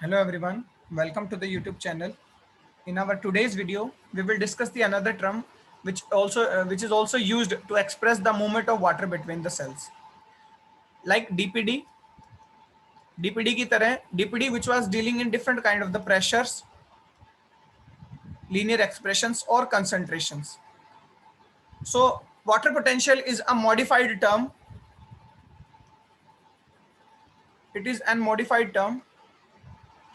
Hello everyone, welcome to the YouTube channel. In our today's video, we will discuss the another term which is also used to express the movement of water between the cells, like DPD. DPD की तरह DPD which was dealing in different kind of the pressures, linear expressions or concentrations. So water potential is a modified term. It is an modified term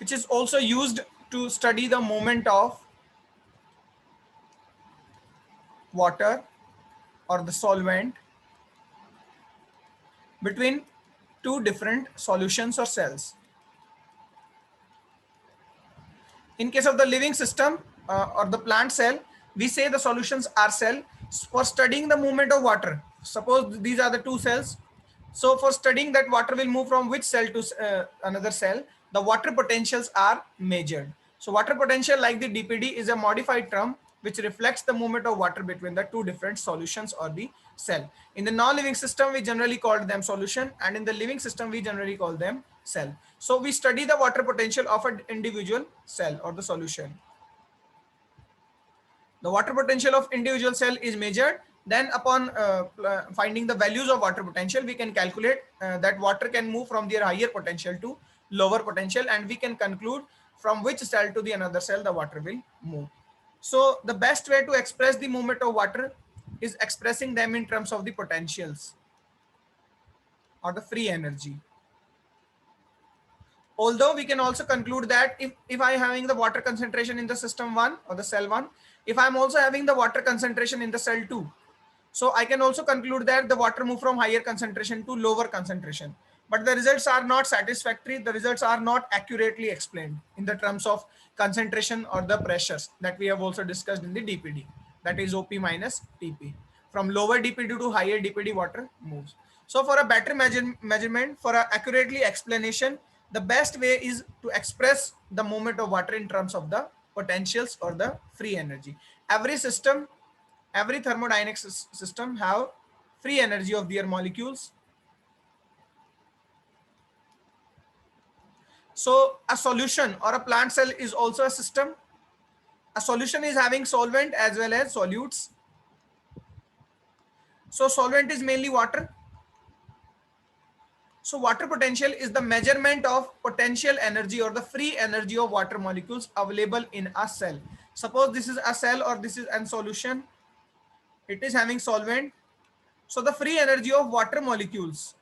which is also used to study the movement of water or the solvent between two different solutions or cells. In case of the living system or the plant cell, we say the solutions are cell. For studying the movement of water, suppose these are the two cells. So for studying that water will move from which cell to another cell, the water potentials are measured. So water potential, like the DPD, is a modified term which reflects the movement of water between the two different solutions or the cell. In the non-living system, we generally call them solution, and in the living system, we generally call them cell. So we study the water potential of an individual cell or the solution. The water potential of individual cell is measured. Then upon finding the values of water potential, we can calculate that water can move from their higher potential to lower potential, and we can conclude from which cell to the another cell the water will move. So the best way to express the movement of water is expressing them in terms of the potentials or the free energy. Although we can also conclude that if I having the water concentration in the system 1 or the cell 1, if I'm also having the water concentration in the cell 2, so I can also conclude that the water move from higher concentration to lower concentration. But the results are not satisfactory. The results are not accurately explained in the terms of concentration or the pressures that we have also discussed in the DPD. That is OP minus TP. From lower DPD to higher DPD, water moves. So for a better measurement, for a accurately explanation, the best way is to express the movement of water in terms of the potentials or the free energy. Every thermodynamic system have free energy of their molecules. So a solution or a plant cell is also a system. A solution is having solvent as well as solutes. So solvent is mainly water. So water potential is the measurement of potential energy or the free energy of water molecules available in a cell. Suppose this is a cell or this is a solution. It is having solvent. So the free energy of water molecules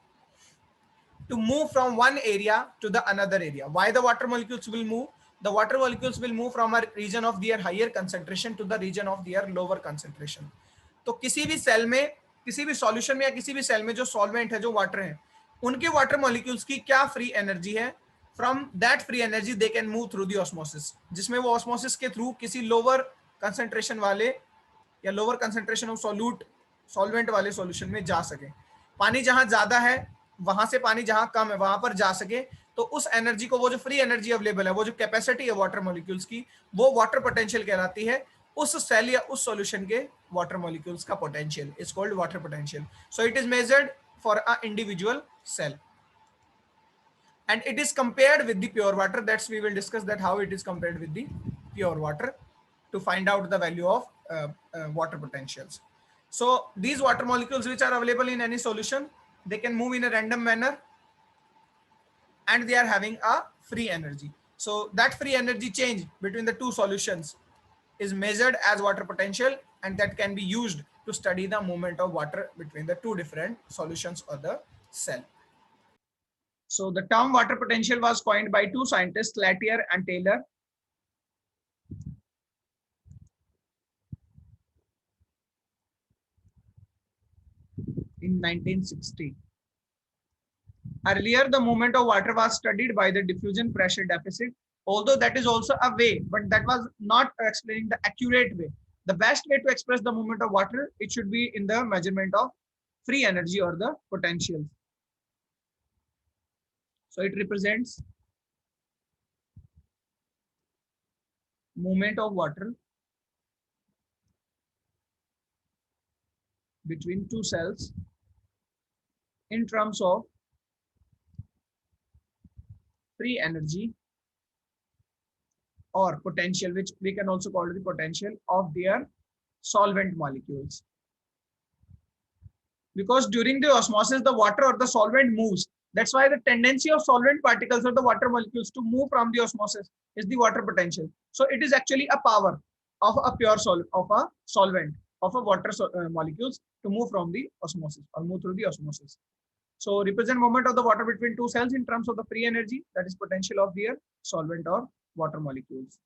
to move from one area to the another area. Why the water molecules will move? The water molecules will move from a region of their higher concentration to the region of their lower concentration. तो किसी भी cell में, किसी भी solution में या किसी भी सेल में जो सॉल्वेंट है, जो वाटर है, उनके वाटर मॉलिक्यूल्स की क्या फ्री एनर्जी है? From that free energy they can move through the osmosis, जिसमें वो ऑस्मोसिस के थ्रू किसी लोअर कंसंट्रेशन वाले या lower concentration of solute solvent वाले सॉल्यूशन में जा सके. पानी जहां ज्यादा है वहां से पानी जहां कम है वहां पर जा सके, तो उस एनर्जी को, वो जो फ्री एनर्जी अवेलेबल है, वो जो कैपेसिटी है वाटर मॉलिक्यूल्स की, वो वाटर पोटेंशियल कहलाती है. उस सेल या उस सॉल्यूशन के वाटर मॉलिक्यूल्स का potential is called water potential. So it is measured for a individual cell and it is compared with the pure water. That's we will discuss that how it is compared with the pure water to find out the value of water potentials. So these water molecules which are available in any solution, they can move in a random manner and they are having a free energy. So that free energy change between the two solutions is measured as water potential, and that can be used to study the movement of water between the two different solutions of the cell. So the term water potential was coined by two scientists, Latier and Taylor. In 1960. Earlier, the movement of water was studied by the diffusion pressure deficit, although that is also a way, but that was not explaining the accurate way. The best way to express the movement of water, it should be in the measurement of free energy or the potential. So it represents movement of water between two cells in terms of free energy or potential, which we can also call the potential of their solvent molecules. Because during the osmosis, the water or the solvent moves. That's why the tendency of solvent particles or the water molecules to move from the osmosis is the water potential. So it is actually a power of a pure solvent of a water molecules to move from the osmosis or move through the osmosis. So represent movement of the water between two cells in terms of the free energy, that is potential of their solvent or water molecules.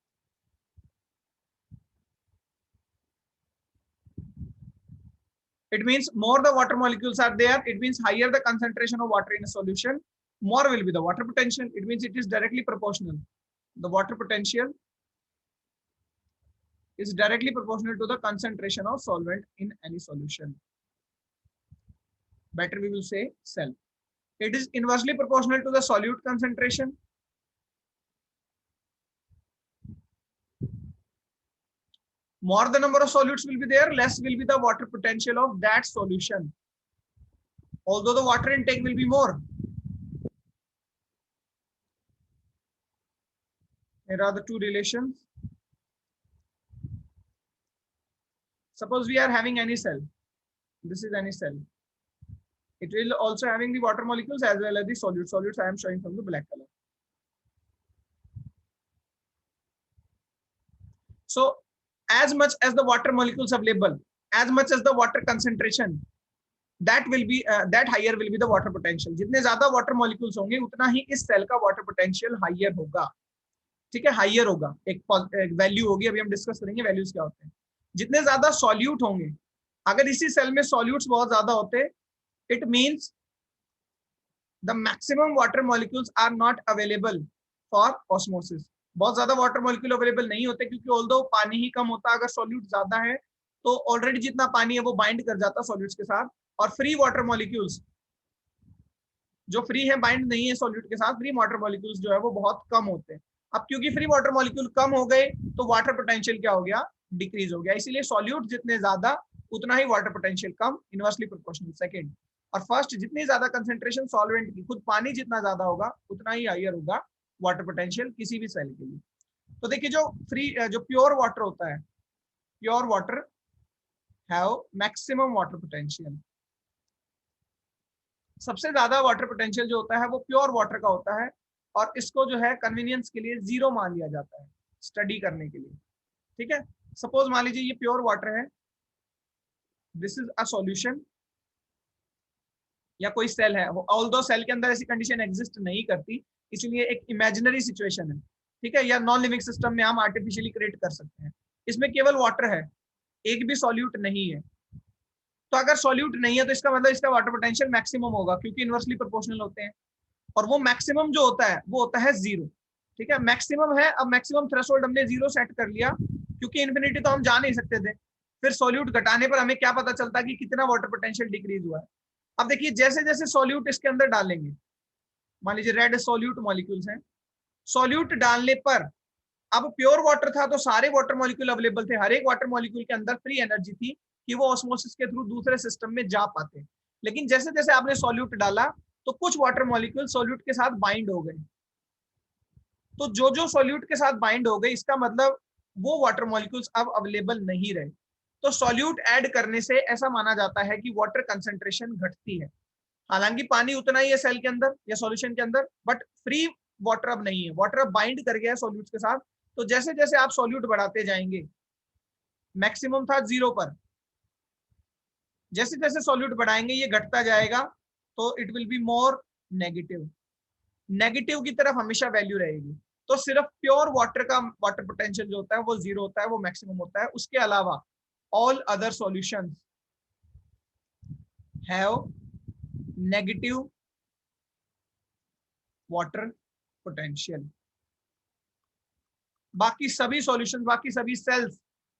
It means more the water molecules are there, it means higher the concentration of water in a solution, more will be the water potential. It means it is directly proportional. The water potential is directly proportional to the concentration of solvent in any solution. Better we will say cell. It is inversely proportional to the solute concentration. More the number of solutes will be there, less will be the water potential of that solution. Although the water intake will be more. Here are the two relations. Suppose we are having any cell. This is any cell. It will also having the water molecules as well as the solutes. Solutes I am showing from the black color. So as much as the water molecules available, as much as the water concentration, that will be that higher will be the water potential. जितने ज्यादा water molecules होंगे उतना ही इस cell का water potential higher होगा. ठीक है, higher होगा. एक वैल्यू होगी, अभी हम डिस्कस करेंगे वैल्यूज क्या होते हैं. जितने ज्यादा सॉल्यूट होंगे, अगर इसी सेल में सॉल्यूट्स बहुत ज्यादा होते, it means the maximum water molecules are not available for osmosis. बहुत ज्यादा वाटर मॉलिक्यूल अवेलेबल नहीं होते क्योंकि ऑल्दो पानी ही कम होता, अगर सॉल्यूट ज्यादा है तो ऑलरेडी जितना पानी है वो बाइंड कर जाता सॉल्यूट्स के साथ, और फ्री वाटर मॉलिक्यूल्स जो फ्री है बाइंड नहीं है सॉल्यूट के साथ, फ्री वाटर मॉलिक्यूल्स जो है वो बहुत कम होते हैं. अब क्योंकि फ्री वाटर मॉलिक्यूल कम हो गए तो वाटर पोटेंशियल क्या हो गया, डिक्रीज हो गया. इसीलिए सॉल्यूट जितने ज्यादा उतना ही वाटर पोटेंशियल कम, इनवर्सली प्रोपोर्शनल. सेकंड और फर्स्ट, जितनी ज्यादा कंसंट्रेशन सॉल्वेंट की, खुद पानी जितना ज्यादा होगा उतना ही हाइयर होगा वाटर पोटेंशियल किसी भी सेल के लिए. तो देखिए जो जो प्योर वाटर होता है, pure water have maximum water potential. सबसे ज्यादा वाटर पोटेंशियल जो होता है वो प्योर वाटर का होता है, और इसको जो है कन्वीनियंस के लिए जीरो मान लिया जाता है स्टडी करने के लिए. ठीक है, सपोज मान लीजिए ये प्योर वाटर है, दिस इज अ सॉल्यूशन, या कोई सेल है, ऑल्दो सेल के अंदर ऐसी कंडीशन एग्जिस्ट नहीं करती, इसलिए एक इमेजिनरी सिचुएशन है. ठीक है, या नॉन लिविंग सिस्टम में हम आर्टिफिशियली क्रिएट कर सकते हैं. इसमें केवल वाटर है, एक भी सॉल्यूट नहीं है. तो अगर सॉल्यूट नहीं है तो इसका मतलब इसका वाटर पोटेंशियल मैक्सिमम होगा, क्योंकि इनवर्सली प्रोपोर्शनल होते हैं, और वो मैक्सिमम जो होता है वो होता है जीरो. ठीक है, मैक्सिमम है. अब मैक्सिमम थ्रेशोल्ड हमने जीरो सेट कर लिया, क्योंकि इन्फिनिटी तो हम जा नहीं सकते थे. फिर सॉल्यूट घटाने पर हमें क्या पता चलता कि कितना वाटर पोटेंशियल डिक्रीज हुआ है. अब देखिए जैसे जैसे सॉल्यूट इसके अंदर डालेंगे, मान लीजिए रेड सॉल्यूट मॉलिक्यूल्स हैं, सॉल्यूट डालने पर, अब प्योर वाटर था तो सारे वाटर मॉलिक्यूल अवेलेबल थे, हर एक वाटर मॉलिक्यूल के अंदर फ्री एनर्जी थी कि वो ऑस्मोसिस के थ्रू दूसरे सिस्टम में जा पाते. लेकिन जैसे जैसे आपने सॉल्यूट डाला तो कुछ वाटर मॉलिक्यूल सॉल्यूट के साथ बाइंड हो गए. तो जो जो सॉल्यूट के साथ बाइंड हो गए, इसका मतलब वो वाटर मॉलिक्यूल्स अब अवेलेबल नहीं रहे. तो सॉल्यूट ऐड करने से ऐसा माना जाता है कि वाटर कंसंट्रेशन घटती है. हालांकि पानी उतना ही है सेल के अंदर या सॉल्यूशन के अंदर, बट फ्री वाटर अब नहीं है, वाटर अब बाइंड कर गया है सॉल्यूट्स के साथ. तो जैसे जैसे आप सॉल्यूट बढ़ाते जाएंगे, मैक्सिमम था जीरो पर, जैसे जैसे सॉल्यूट बढ़ाएंगे ये घटता जाएगा, तो it will be more negative. Negative की तरफ हमेशा वैल्यू रहेगी. तो सिर्फ प्योर वाटर का वाटर पोटेंशियल जो होता है वो जीरो होता है, वो मैक्सिमम होता है. उसके अलावा all other solutions have negative water potential. बाकी सभी सॉल्यूशंस, बाकी सभी सेल्स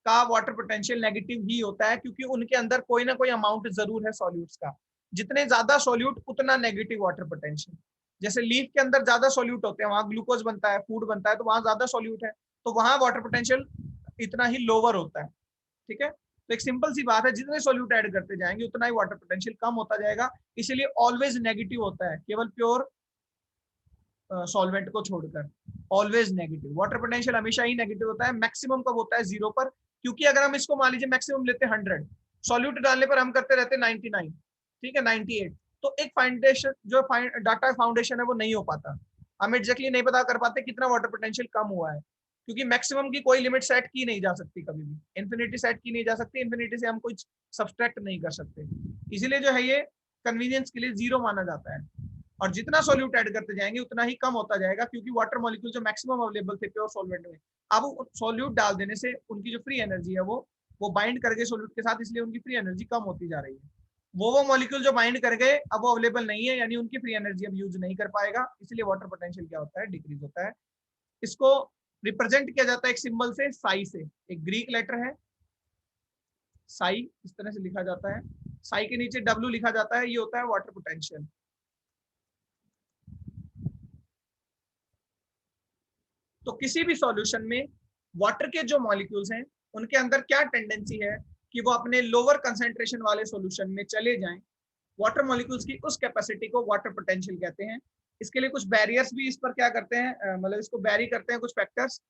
का वाटर पोटेंशियल नेगेटिव ही होता है, क्योंकि उनके अंदर कोई ना कोई अमाउंट जरूर है सॉल्यूट्स का. जितने ज्यादा सॉल्यूट उतना नेगेटिव वाटर पोटेंशियल. जैसे लीफ के अंदर ज्यादा सॉल्यूट होते हैं, वहां ग्लूकोज बनता है, फूड बनता है, तो वहां ज्यादा सॉल्यूट है, तो वहां वाटर पोटेंशियल इतना ही लोअर होता है. ठीक है, तो एक सिंपल सी बात है, जितने सॉल्यूट ऐड करते जाएंगे उतना ही वाटर पोटेंशियल कम होता जाएगा. इसलिए ऑलवेज नेगेटिव होता है, केवल प्योर सॉल्वेंट को छोड़कर. Always negative. वाटर पोटेंशियल हमेशा ही नेगेटिव होता है। मैक्सिमम कब होता है? 0 पर, क्योंकि अगर हम इसको मान लीजिए मैक्सिमम लेते हैं 100, सॉल्यूट डालने पर हम करते रहते हैं 99, ठीक है 98, तो एक फाउंडेशन जो डाटा फाउंडेशन है वो नहीं हो पाता। हम एग्जैक्टली नहीं पता कर पाते कितना वाटर पोटेंशियल कम हुआ है, क्योंकि मैक्सिमम की कोई लिमिट सेट की नहीं जा सकती, कभी भी इन्फिनिटी सेट की नहीं जा सकती, इन्फिनिटी से हम कुछ सब्सट्रैक्ट नहीं कर सकते। इसीलिए जो है ये कन्वीनियंस के लिए 0 माना जाता है। और जितना सॉल्यूट ऐड करते जाएंगे उतना ही कम होता जाएगा, क्योंकि वाटर मॉलिक्यूल जो मैक्सिमम अवेलेबल थे प्योर सॉल्वेंट में, अब सॉल्यूट डाल देने से उनकी जो फ्री एनर्जी है वो बाइंड कर गए सॉल्यूट के साथ, इसलिए उनकी फ्री एनर्जी कम होती जा रही है। वो मॉलिक्यूल जो बाइंड कर गए अब वो अवेलेबल नहीं है, यानी उनकी फ्री एनर्जी अब यूज नहीं कर पाएगा, इसलिए वाटर पोटेंशियल क्या होता है? डिक्रीज होता है। इसको रिप्रेजेंट किया जाता है एक सिंबल से, साई से। एक ग्रीक लेटर है साई, इस तरह से लिखा जाता है। साई के नीचे डब्ल्यू लिखा जाता है, ये होता है वाटर पोटेंशियल। तो किसी भी सॉल्यूशन में वाटर के जो मॉलिक्यूल्स हैं उनके अंदर क्या टेंडेंसी है कि वो अपने लोअर कंसेंट्रेशन वाले सॉल्यूशन में चले जाएं। वाटर मॉलिक्यूल्स की उस कैपेसिटी को वाटर पोटेंशियल कहते हैं। इसके लिए कुछ बैरियर्स भी इस पर क्या करते हैं, मतलब इसको बैरी करते हैं कुछ फैक्टर्स,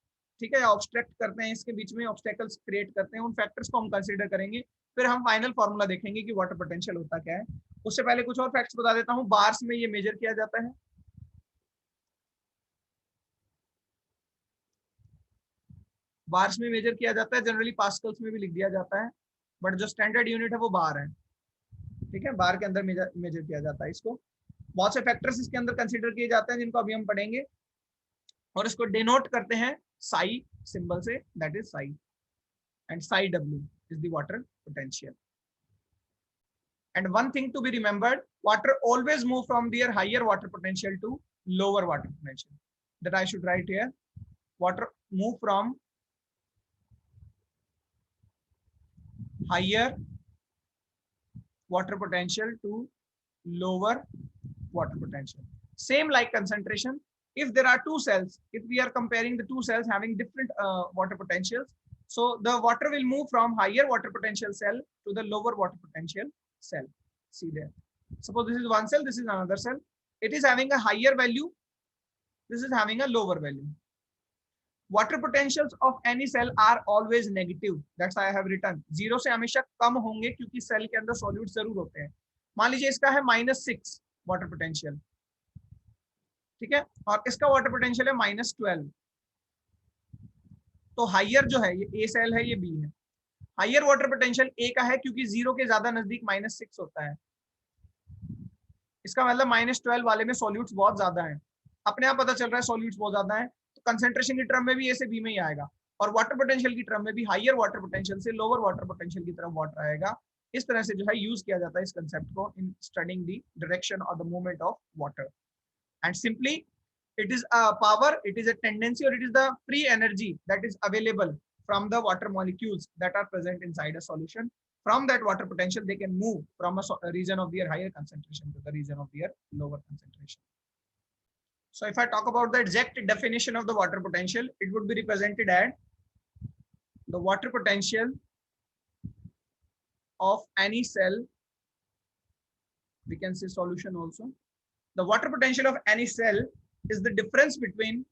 ठीक है, ऑब्स्ट्रक्ट करते हैं, इसके बीच में ऑब्स्टेकल्स क्रिएट करते हैं। उन फैक्टर्स को हम कंसीडर करेंगे, फिर हम फाइनल फॉर्मूला देखेंगे कि वाटर पोटेंशियल होता क्या है। उससे पहले कुछ और फैक्ट्स बता देता हूँ। बार्स में ये मेजर किया जाता है, बार्स में मेजर किया जाता है, जनरली पास्कल्स में भी लिख दिया जाता है, बट जो स्टैंडर्ड यूनिट है वो बार है, ठीक है, बार के अंदर मेजर किया जाता है इसको। बहुत से फैक्टर्स इसके अंदर कंसीडर किए जाते हैं जिनको अभी हम पढ़ेंगे, और इसको डिनोट करते हैं साई सिंबल से, that is Sai, and Sai W is the water potential. And one thing to be remembered, water always move from their higher water potential to lower water potential. That I should write here. Water move from higher water potential to lower water potential. Same like concentration. If there are two cells, if we are comparing the two cells having different water potentials, so the water will move from higher water potential cell to the lower water potential cell. See there. Suppose this is one cell, this is another cell. It is having a higher value, this is having a lower value. Water potentials of any cell are always negative. That's why I have written. 0 से हमेशा कम होंगे क्योंकि cell के अंदर solute जरूर होते हैं। मान लीजिए इसका है -6 वाटर पोटेंशियल, ठीक है, और इसका वाटर पोटेंशियल है -12, तो हाइयर जो है ये ए सेल है, ये बी है। हाइयर वाटर पोटेंशियल ए का है क्योंकि 0 के ज्यादा नजदीक -6 होता है। इसका मतलब -12 वाले में सॉल्यूट्स बहुत ज्यादा है। अपने आप पता चल रहा है सॉल्यूट्स बहुत ज्यादा है, तो कंसेंट्रेशन की टर्म में भी ए से बी में ही आएगा, और वाटर पोटेंशियल की टर्म में भी हाइयर वाटर पोटेंशियल से लोअर वाटर पोटेंशियल की तरफ वाटर आएगा। इस तरह से जो है यूज किया जाता है इस कंसेप्ट को इन स्टडिंग द डायरेक्शन और the movement of water. And simply it is a power, it is a tendency, or it is the free energy that is available from the water molecules that are present inside a solution. From that water potential they can move from a region of their higher concentration to the region of their lower concentration. So if I talk about the exact definition of the water potential, it would be represented as the water potential of any cell, we can say solution also. The water potential of any cell is the difference between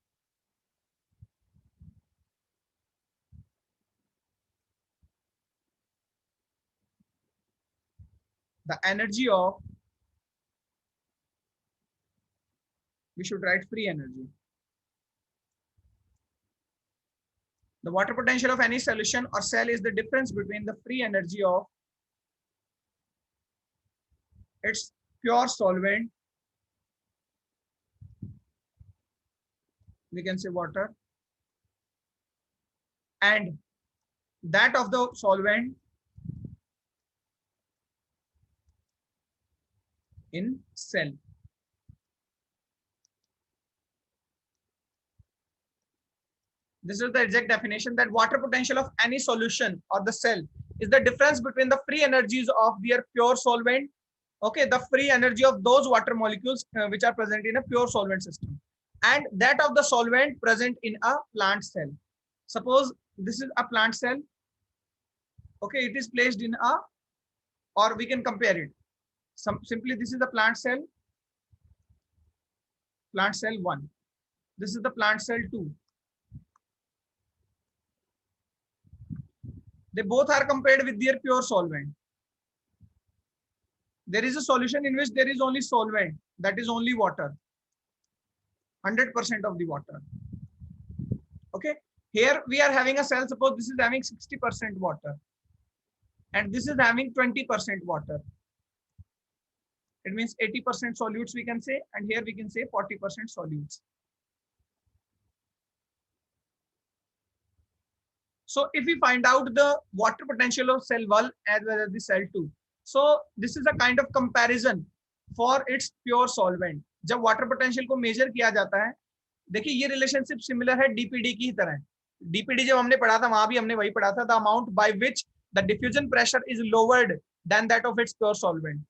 the energy of, we should write free energy. The water potential of any solution or cell is the difference between the free energy of its pure solvent, we can say water, and that of the solvent in cell. This is the exact definition, that water potential of any solution or the cell is the difference between the free energies of their pure solvent, okay, the free energy of those water molecules which are present in a pure solvent system, and that of the solvent present in a plant cell. Suppose this is a plant cell, okay, it is placed in a, or we can compare it simply, this is the plant cell 1, This is the plant cell 2. They both are compared with their pure solvent. There is a solution in which there is only solvent, that is only water, 100% of the water. Okay, here we are having a cell, suppose this is having 60% water and this is having 20% water. It means 80% solutes we can say, and here we can say 40% solutes. So if we find out the water potential of cell 1 as well as the cell 2, so this is a kind of comparison for its pure solvent. जब water potential को measure किया जाता है, देखिए ये relationship similar है DPD की तरह. DPD जब हमने पढ़ा था वहां भी हमने वही पढ़ा था, the amount by which the diffusion pressure is lowered than that of its pure solvent.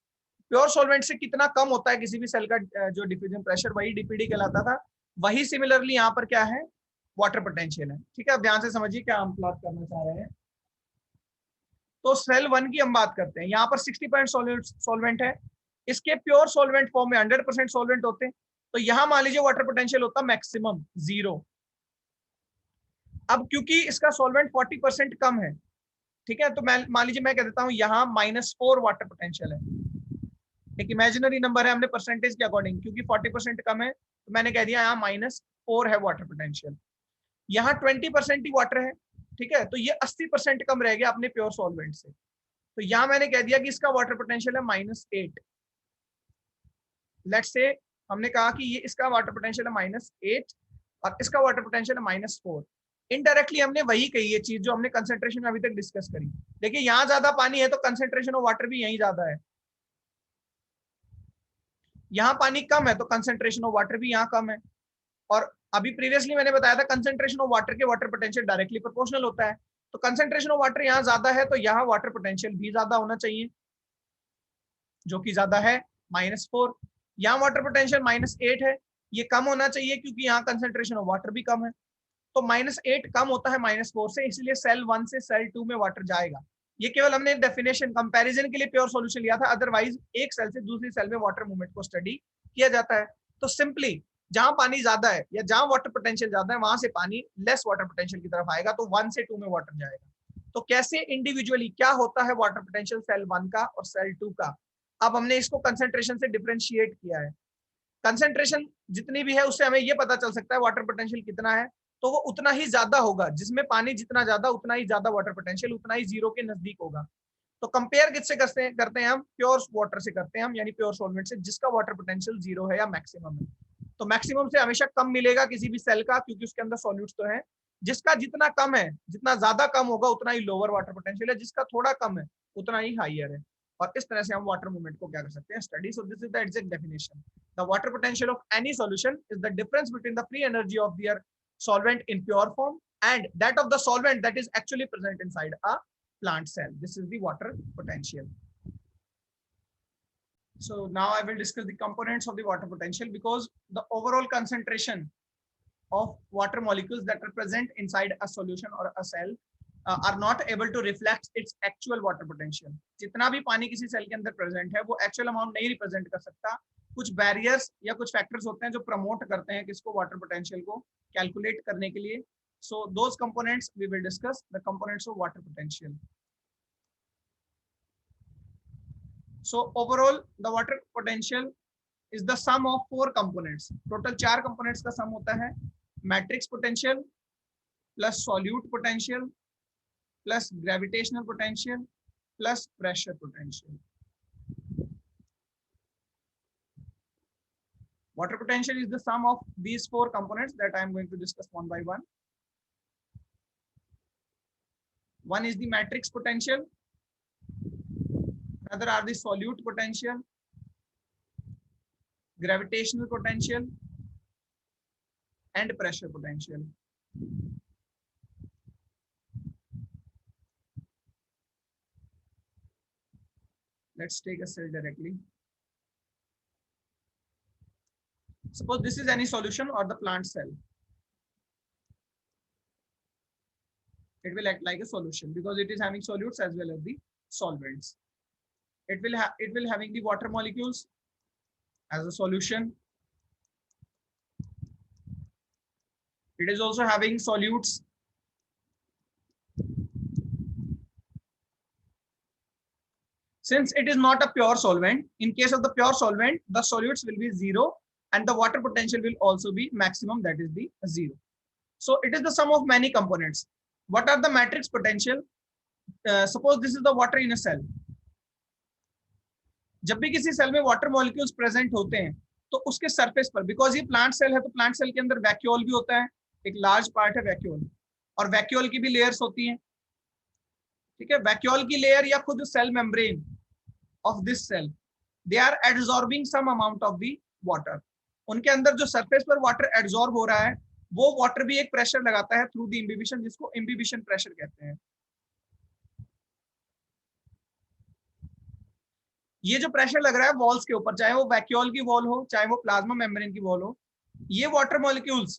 Pure solvent से कितना कम होता है किसी भी सेल का जो डिफ्यूजन प्रेशर, वही डीपीडी कहलाता था. वही सिमिलरली यहाँ पर क्या है, वाटर पोटेंशियल है. ठीक है, अब ध्यान से समझिए क्या हम प्लॉट करना चाह रहे हैं. तो सेल 1 की हम बात करते हैं, यहाँ पर 60% सॉल्वेंट है, इसके प्योर सॉल्वेंट फॉर्म में 100% सॉल्वेंट होते हैं, तो यहाँ मान लीजिए वाटर पोटेंशियल होता मैक्सिमम 0. अब क्योंकि इसका सॉल्वेंट 40% कम है, ठीक है, तो मैं मान लीजिए मैं कह देता हूँ यहाँ -4 वाटर पोटेंशियल है. एक इमेजिनरी नंबर है, हमने परसेंटेज के अकॉर्डिंग, क्योंकि 40% कम है तो मैंने कह दिया यहाँ -4 है वाटर पोटेंशियल. यहाँ 20% ही वाटर है, ठीक है, तो ये 80% कम रह गया अपने प्योर सॉल्वेंट से. तो यहाँ मैंने कह दिया कि इसका वाटर पोटेंशियल है -8. लेट्स से हमने कहा कि ये इसका वाटर पोटेंशियल है -8 और इसका वाटर पोटेंशियल है -4. इनडायरेक्टली हमने वही कही है चीज जो हमने कंसेंट्रेशन में अभी तक डिस्कस करी. देखिए यहाँ ज्यादा पानी है तो कंसेंट्रेशन ऑफ वाटर भी यहीं ज्यादा है, यहाँ पानी कम है तो कंसेंट्रेशन ऑफ वाटर भी यहाँ कम है. और अभी प्रीवियसली मैंने बताया था कंसेंट्रेशन ऑफ वाटर के वाटर पोटेंशियल डायरेक्टली प्रोपोर्शनल होता है. तो कंसेंट्रेशन ऑफ वाटर यहाँ ज्यादा है तो यहाँ वाटर पोटेंशियल भी ज्यादा होना चाहिए, जो कि ज्यादा है -4. यहाँ वाटर पोटेंशियल -8 है, ये कम होना चाहिए क्योंकि यहाँ कंसेंट्रेशन ऑफ वाटर भी कम है. तो -8 कम होता है -4 से, इसलिए सेल 1 से सेल 2 में वाटर जाएगा. ये केवल हमने डेफिनेशन कंपैरिजन के लिए प्योर सॉल्यूशन लिया था, अदरवाइज एक सेल से दूसरी सेल में वाटर मूवमेंट को स्टडी किया जाता है. तो सिंपली जहां पानी ज्यादा है या जहां वाटर पोटेंशियल ज्यादा है वहां से पानी लेस वाटर पोटेंशियल की तरफ आएगा, तो 1 से 2 में वाटर जाएगा. तो कैसे इंडिविजुअली क्या होता है वाटर पोटेंशियल सेल 1 का और सेल 2 का, अब हमने इसको कंसेंट्रेशन से डिफरेंशिएट किया है. कंसेंट्रेशन जितनी भी है उससे हमें यह पता चल सकता है वाटर पोटेंशियल कितना है, तो वो उतना ही ज्यादा होगा. जिसमें पानी जितना ज्यादा उतना ही ज्यादा वाटर पोटेंशियल, उतना ही 0 के नजदीक होगा. तो कंपेयर किससे करते हैं हम, प्योर वाटर से करते हैं हम, यानी प्योर सॉल्वेंट से जिसका वाटर पोटेंशियल 0 है या मैक्सिमम है. तो मैक्सिमम से हमेशा कम मिलेगा किसी भी सेल का, क्योंकि उसके अंदर सॉल्यूट्स तो है. जिसका जितना कम है, जितना ज्यादा कम होगा उतना ही लोअर वाटर पोटेंशियल है, जिसका थोड़ा कम है उतना ही हाइयर है. और इस तरह से हम वाटर मूवमेंट को क्या कर सकते हैं, study. So this is the exact definition. The water potential of any solution is the difference between the free energy of their solvent in pure form and that of the solvent that is actually present inside a plant cell. This is the water potential. So now I will discuss the components of the water potential, because the overall concentration of water molecules that are present inside a solution or a cell are not able to reflect its actual water potential. जितना भी पानी किसी cell के अंदर present है वो actual amount नहीं represent कर सकता. कुछ बैरियर्स या कुछ फैक्टर्स होते हैं जो प्रमोट करते हैं किसको, वाटर पोटेंशियल को कैलकुलेट करने के लिए. So those components we will discuss, the components of water potential. So overall the water potential is the sum of 4 components. Total 4 components का सम होता है. Matrix potential plus solute potential plus gravitational potential plus pressure potential. Water potential is the sum of these 4 components that I am going to discuss one by one. One is the matrix potential, another are the solute potential, gravitational potential, and pressure potential. Let's take a cell directly. Suppose this is any solution or the plant cell. It will act like a solution because it is having solutes as well as the solvents. It will having the water molecules as a solution, It is also having solutes. Since it is not a pure solvent, in case of the pure solvent, the solutes will be zero and the water potential will also be maximum, that is the zero. So it is the sum of many components. What are the matrix potential? Suppose this is the water in a cell. जब भी किसी cell में water molecules present होते हैं तो उसके surface पर, because ये प्लांट सेल है तो प्लांट सेल के अंदर वैक्यूल भी होता है, एक लार्ज पार्ट है वैक्यूल, और वैक्यूल की भी लेयर्स होती हैं, ठीक है। वैक्यूल की लेयर या खुद cell membrane of this cell, they are absorbing some amount of the water. उनके अंदर जो सरफेस पर वाटर एब्जॉर्ब हो रहा है वो वाटर भी एक प्रेशर लगाता है थ्रू द इम्बिबिशन, जिसको इम्बिबिशन प्रेशर कहते हैं। ये जो प्रेशर लग रहा है वॉल्स के ऊपर, चाहे वो वैक्यूल की वॉल हो चाहे वो प्लाज्मा मेम्ब्रेन की वॉल हो, ये वाटर मॉलिक्यूल्स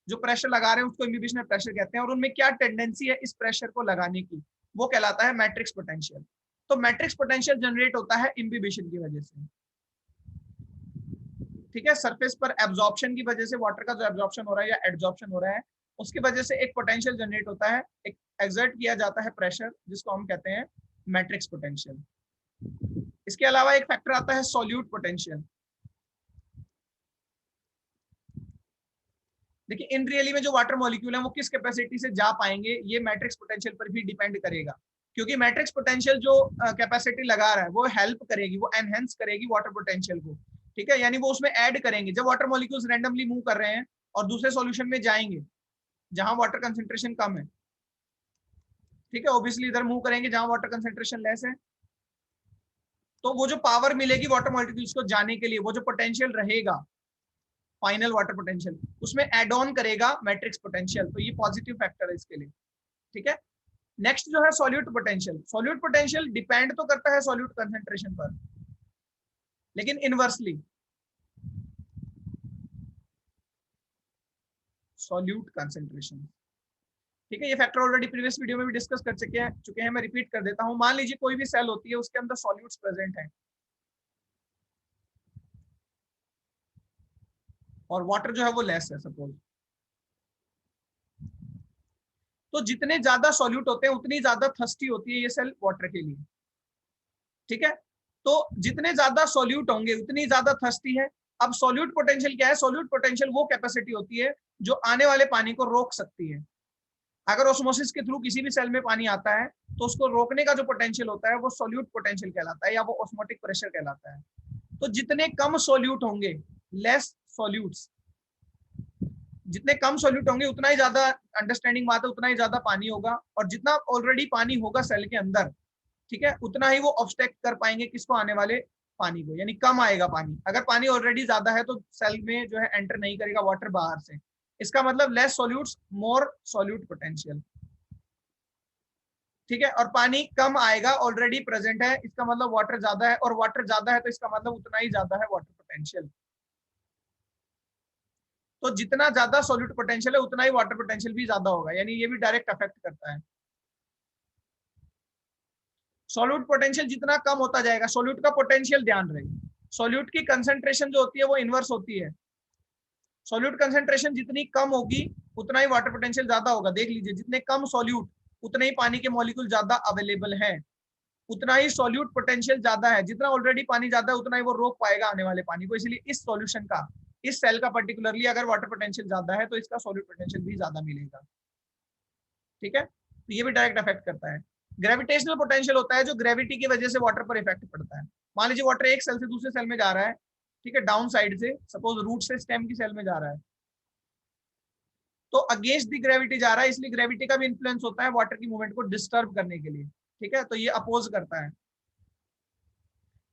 जो प्रेशर लगा रहे हैं उसको इम्बिबिशन प्रेशर कहते हैं, और उनमें क्या टेंडेंसी है इस प्रेशर को लगाने की, वो कहलाता है मैट्रिक्स पोटेंशियल। तो मैट्रिक्स पोटेंशियल जनरेट होता है इम्बिबिशन की वजह से, ठीक है। सरफेस पर एब्जॉर्प्शन की वजह से, वाटर का जो एब्जॉर्प्शन हो रहा है या एडजॉर्प्शन हो रहा है उसकी वजह से एक पोटेंशियल जनरेट होता है, एक एक्सर्ट किया जाता है प्रेशर, जिसको हम कहते हैं मैट्रिक्स पोटेंशियल। इसके अलावा एक फैक्टर आता है सॉल्यूट पोटेंशियल। देखिए इन रियली में जो वाटर मॉलिक्यूल है वो किस कैपेसिटी से जा पाएंगे ये मैट्रिक्स पोटेंशियल पर भी डिपेंड करेगा, क्योंकि मैट्रिक्स पोटेंशियल जो कैपेसिटी लगा रहा है वो हेल्प करेगी, वो एनहेंस करेगी वाटर पोटेंशियल को, ठीक है। यानी वो उसमें ऐड करेंगे। जब वाटर मॉलिक्यूल्स रैंडमली मूव कर रहे हैं और दूसरे सॉल्यूशन में जाएंगे जहां वाटर कंसेंट्रेशन कम है, ठीक है, ऑब्वियसली इधर मूव करेंगे जहां वाटर कंसेंट्रेशन लेस है, तो वो जो पावर मिलेगी वाटर मॉलिक्यूल्स को जाने के लिए, वो जो पोटेंशियल रहेगा फाइनल वाटर पोटेंशियल, उसमें एड ऑन करेगा मैट्रिक्स पोटेंशियल। तो ये पॉजिटिव फैक्टर है इसके लिए, ठीक है। नेक्स्ट जो है solute potential. Solute potential depend तो करता है सॉल्यूट कंसेंट्रेशन पर, लेकिन इनवर्सली सॉल्यूट कंसेंट्रेशन, ठीक है। ये फैक्टर ऑलरेडी प्रीवियस वीडियो में भी डिस्कस कर चुके हैं, मैं रिपीट कर देता हूं। मान लीजिए कोई भी सेल होती है उसके अंदर सॉल्यूट्स प्रेजेंट हैं और वाटर जो है वो लेस है सपोज, तो जितने ज्यादा सॉल्यूट होते हैं उतनी ज्यादा थर्स्टी होती है ये सेल वाटर के लिए, ठीक है। तो जितने ज्यादा सॉल्यूट होंगे उतनी ज्यादा थर्स्टी है। अब सॉल्यूट पोटेंशियल क्या है? सॉल्यूट पोटेंशियल वो कैपेसिटी होती है जो आने वाले पानी को रोक सकती है। अगर ऑस्मोसिस के थ्रू किसी भी सेल में पानी आता है तो उसको रोकने का जो पोटेंशियल होता है वो सॉल्यूट पोटेंशियल कहलाता है, या वो ऑस्मोटिक प्रेशर कहलाता है। तो जितने कम सॉल्यूट होंगे, लेस सॉल्यूट्स, जितने कम सॉल्यूट होंगे उतना ही ज्यादा, अंडरस्टैंडिंग बात है, उतना ही ज्यादा पानी होगा, और जितना ऑलरेडी पानी होगा सेल के अंदर, ठीक है, उतना ही वो ऑब्स्ट्रक्ट कर पाएंगे किसको? आने वाले पानी को, यानी कम आएगा पानी। अगर पानी ऑलरेडी ज्यादा है तो सेल में जो है एंटर नहीं करेगा वाटर बाहर से। इसका मतलब लेस सॉल्यूट्स मोर सॉल्यूट पोटेंशियल, ठीक है। और पानी कम आएगा, ऑलरेडी प्रेजेंट है, इसका मतलब वाटर ज्यादा है, और वाटर ज्यादा है तो इसका मतलब उतना ही ज्यादा है वाटर पोटेंशियल। तो जितना ज्यादा सॉल्यूट पोटेंशियल है उतना ही वाटर पोटेंशियल भी ज्यादा होगा, यानी ये भी डायरेक्ट अफेक्ट करता है। सॉल्यूट पोटेंशियल जितना कम होता जाएगा, सॉल्यूट का पोटेंशियल ध्यान रहे, सॉल्यूट की कंसंट्रेशन जो होती है वो इनवर्स होती है। सॉल्यूट कंसंट्रेशन जितनी कम होगी उतना ही वाटर पोटेंशियल ज्यादा होगा। देख लीजिए, जितने कम सॉल्यूट उतने ही पानी के मॉलिक्यूल ज्यादा अवेलेबल हैं, उतना ही सॉल्यूट पोटेंशियल ज्यादा है। जितना ऑलरेडी पानी ज्यादा है उतना ही वो रोक पाएगा आने वाले पानी को। इसलिए इस सॉल्यूशन का, इस सेल का पर्टिकुलरली अगर वाटर पोटेंशियल ज्यादा है तो इसका सॉल्यूट पोटेंशियल भी ज्यादा मिलेगा, ठीक है। तो ये भी डायरेक्ट अफेक्ट करता है। ग्रेविटेशनल पोटेंशियल होता है जो ग्रेविटी की वजह से वाटर पर इफेक्ट पड़ता है। मान लीजिए वाटर एक सेल से दूसरे सेल में जा रहा है, ठीक है, डाउन साइड से, सपोज रूट से स्टेम की सेल में जा रहा है, तो अगेंस्ट दी ग्रेविटी जा रहा है, इसलिए ग्रेविटी का भी इन्फ्लुएंस होता है वाटर की मूवमेंट को डिस्टर्ब करने के लिए, ठीक है। तो ये अपोज करता है,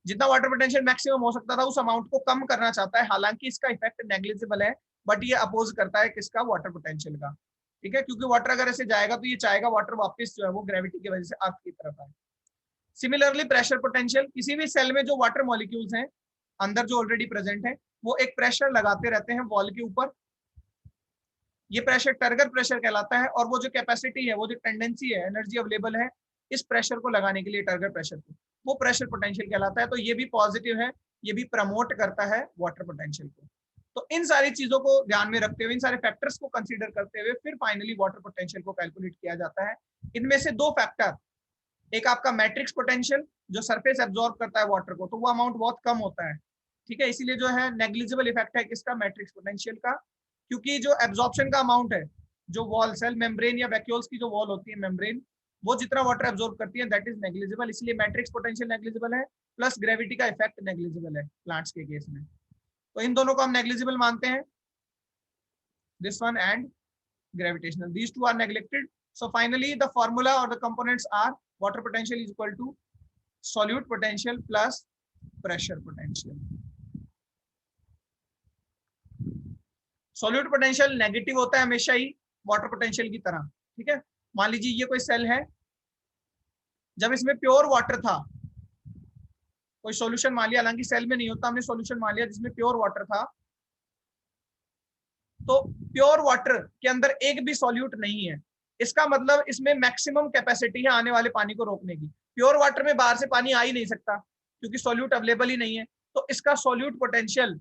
जितना वाटर पोटेंशियल मैक्सिमम हो सकता था उस अमाउंट को कम करना चाहता है। हालांकि इसका इफेक्ट नेग्लिजिबल है, बट ये अपोज करता है किसका? वाटर पोटेंशियल का, ठीक है। क्योंकि वाटर अगर ऐसे जाएगा तो ये चाहेगा वाटर वापस जो है वो ग्रेविटी की वजह से अर्थ की तरफ आए। सिमिलरली प्रेशर पोटेंशियल, किसी भी सेल में जो वाटर मॉलिक्यूल्स हैं अंदर जो ऑलरेडी प्रेजेंट है वो एक प्रेशर लगाते रहते हैं वॉल के ऊपर। ये प्रेशर टर्गर प्रेशर कहलाता है, और वो जो कैपेसिटी है, वो जो टेंडेंसी है, एनर्जी अवेलेबल है इस प्रेशर को लगाने के लिए, टर्गर प्रेशर को, वो प्रेशर पोटेंशियल कहलाता है। तो ये भी पॉजिटिव है, ये भी प्रमोट करता है वाटर पोटेंशियल को। तो इन सारी चीजों को ध्यान में रखते हुए, इन सारे फैक्टर्स को कंसीडर करते हुए फिर फाइनली वाटर पोटेंशियल को कैलकुलेट किया जाता है। इनमें से दो फैक्टर, एक आपका मैट्रिक्स पोटेंशियल जो सरफेस एब्जॉर्ब करता है वाटर को, तो वो अमाउंट बहुत कम होता है, ठीक है, इसीलिए जो है नेग्लिजिबल इफेक्ट है किसका, मैट्रिक्स पोटेंशियल का, क्योंकि जो एब्जॉर्प्शन का अमाउंट है, जो वॉल सेल मेम्ब्रेन या वैक्यूल्स की जो वॉल होती है मेम्ब्रेन, वो जितना वाटर एब्जॉर्ब करती है दैट इज नेग्लिजिबल, इसलिए मैट्रिक्स पोटेंशियल नेग्लिजिबल है, प्लस ग्रेविटी का इफेक्ट नेग्लिजिबल है प्लांट्स के केस में। तो इन दोनों को हम नेग्लिजिबल मानते हैं, this one and gravitational, these two are neglected. So finally the formula or the components are water potential is equal to solute potential plus pressure potential. solute potential negative होता है हमेशा ही वाटर पोटेंशियल की तरह, ठीक है। मान लीजिए ये कोई सेल है, जब इसमें प्योर वाटर था, कोई सॉल्यूशन मान लिया, हालांकि सेल में नहीं होता, हमने सॉल्यूशन मान लिया जिसमें प्योर वाटर था, तो प्योर वाटर के अंदर एक भी सॉल्यूट नहीं है, इसका मतलब इसमें मैक्सिमम कैपेसिटी है आने वाले पानी को रोकने की। प्योर वाटर में बाहर से पानी आ ही नहीं सकता क्योंकि सॉल्यूट अवेलेबल ही नहीं है, तो इसका सॉल्यूट पोटेंशियल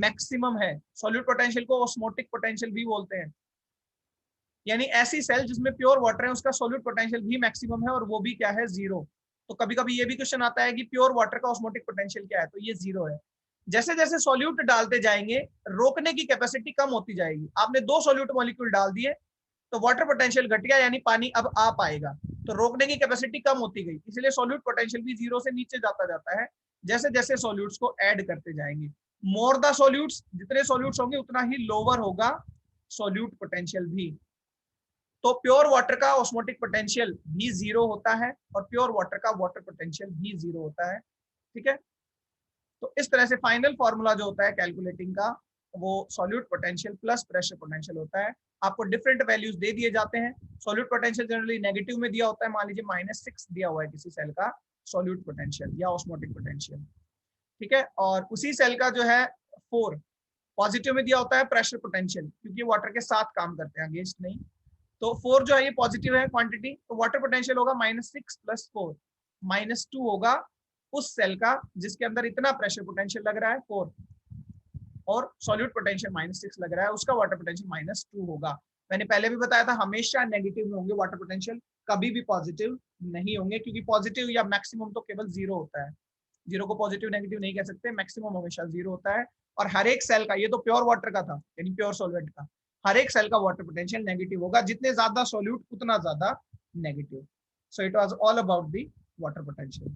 मैक्सिमम है। सॉल्यूट पोटेंशियल को ऑस्मोटिक पोटेंशियल भी बोलते हैं, यानी ऐसी सेल जिसमें प्योर वाटर है उसका सॉल्यूट पोटेंशियल भी मैक्सिमम है, और वो भी क्या है, जीरो। तो कभी कभी ये भी क्वेश्चन आता है कि प्योर वाटर का ऑस्मोटिक पोटेंशियल क्या है, तो ये जीरो है। जैसे जैसे सॉल्यूट डालते जाएंगे रोकने की कैपेसिटी कम होती जाएगी। आपने 2 सॉल्यूट मॉलिक्यूल डाल दिए तो वाटर पोटेंशियल घट गया, यानी पानी अब आ पाएगा, तो रोकने की कैपेसिटी कम होती गई, इसलिए सॉल्यूट पोटेंशियल भी जीरो से नीचे जाता जाता है जैसे जैसे सॉल्यूट्स को ऐड करते जाएंगे। मोर द सॉल्यूट्स, जितने सॉल्यूट्स होंगे उतना ही लोअर होगा सॉल्यूट पोटेंशियल भी। तो प्योर वाटर का ऑस्मोटिक पोटेंशियल भी जीरो होता है और प्योर वाटर का वाटर पोटेंशियल भी जीरो होता है, ठीक है। तो इस तरह से फाइनल फॉर्मूला जो होता है कैलकुलेटिंग का, वो solute potential plus pressure potential होता है। आपको डिफरेंट वैल्यूज दे दिए जाते हैं। सॉल्यूट पोटेंशियल जनरली नेगेटिव में दिया होता है, मान लीजिए -6 दिया हुआ है किसी सेल का सॉल्यूट पोटेंशियल या ऑस्मोटिक पोटेंशियल, ठीक है। और उसी सेल का जो है 4 पॉजिटिव में दिया होता है प्रेशर पोटेंशियल, क्योंकि वाटर के साथ काम करते हैं, अगेंस्ट नहीं। तो 4 जो है ये पॉजिटिव है क्वांटिटी, तो वाटर पोटेंशियल होगा -6 + 4, -2 होगा उस सेल का जिसके अंदर इतना प्रेशर पोटेंशियल लग रहा है 4, और सॉल्यूट पोटेंशियल -6 लग रहा है, उसका वाटर पोटेंशियल -2 होगा। मैंने पहले भी बताया था हमेशा नेगेटिव में होंगे वाटर पोटेंशियल, कभी भी पॉजिटिव नहीं होंगे, क्योंकि पॉजिटिव या मैक्सिमम तो केवल जीरो होता है, जीरो को पॉजिटिव नेगेटिव नहीं कह सकते, मैक्सिमम हमेशा जीरो होता है। और हर एक सेल का, ये तो प्योर वाटर का था यानी प्योर सॉल्वेंट का, हर एक सेल का वाटर पोटेंशियल नेगेटिव होगा, जितने ज्यादा सॉल्यूट उतना ज्यादा negative. So it was all about the water potential.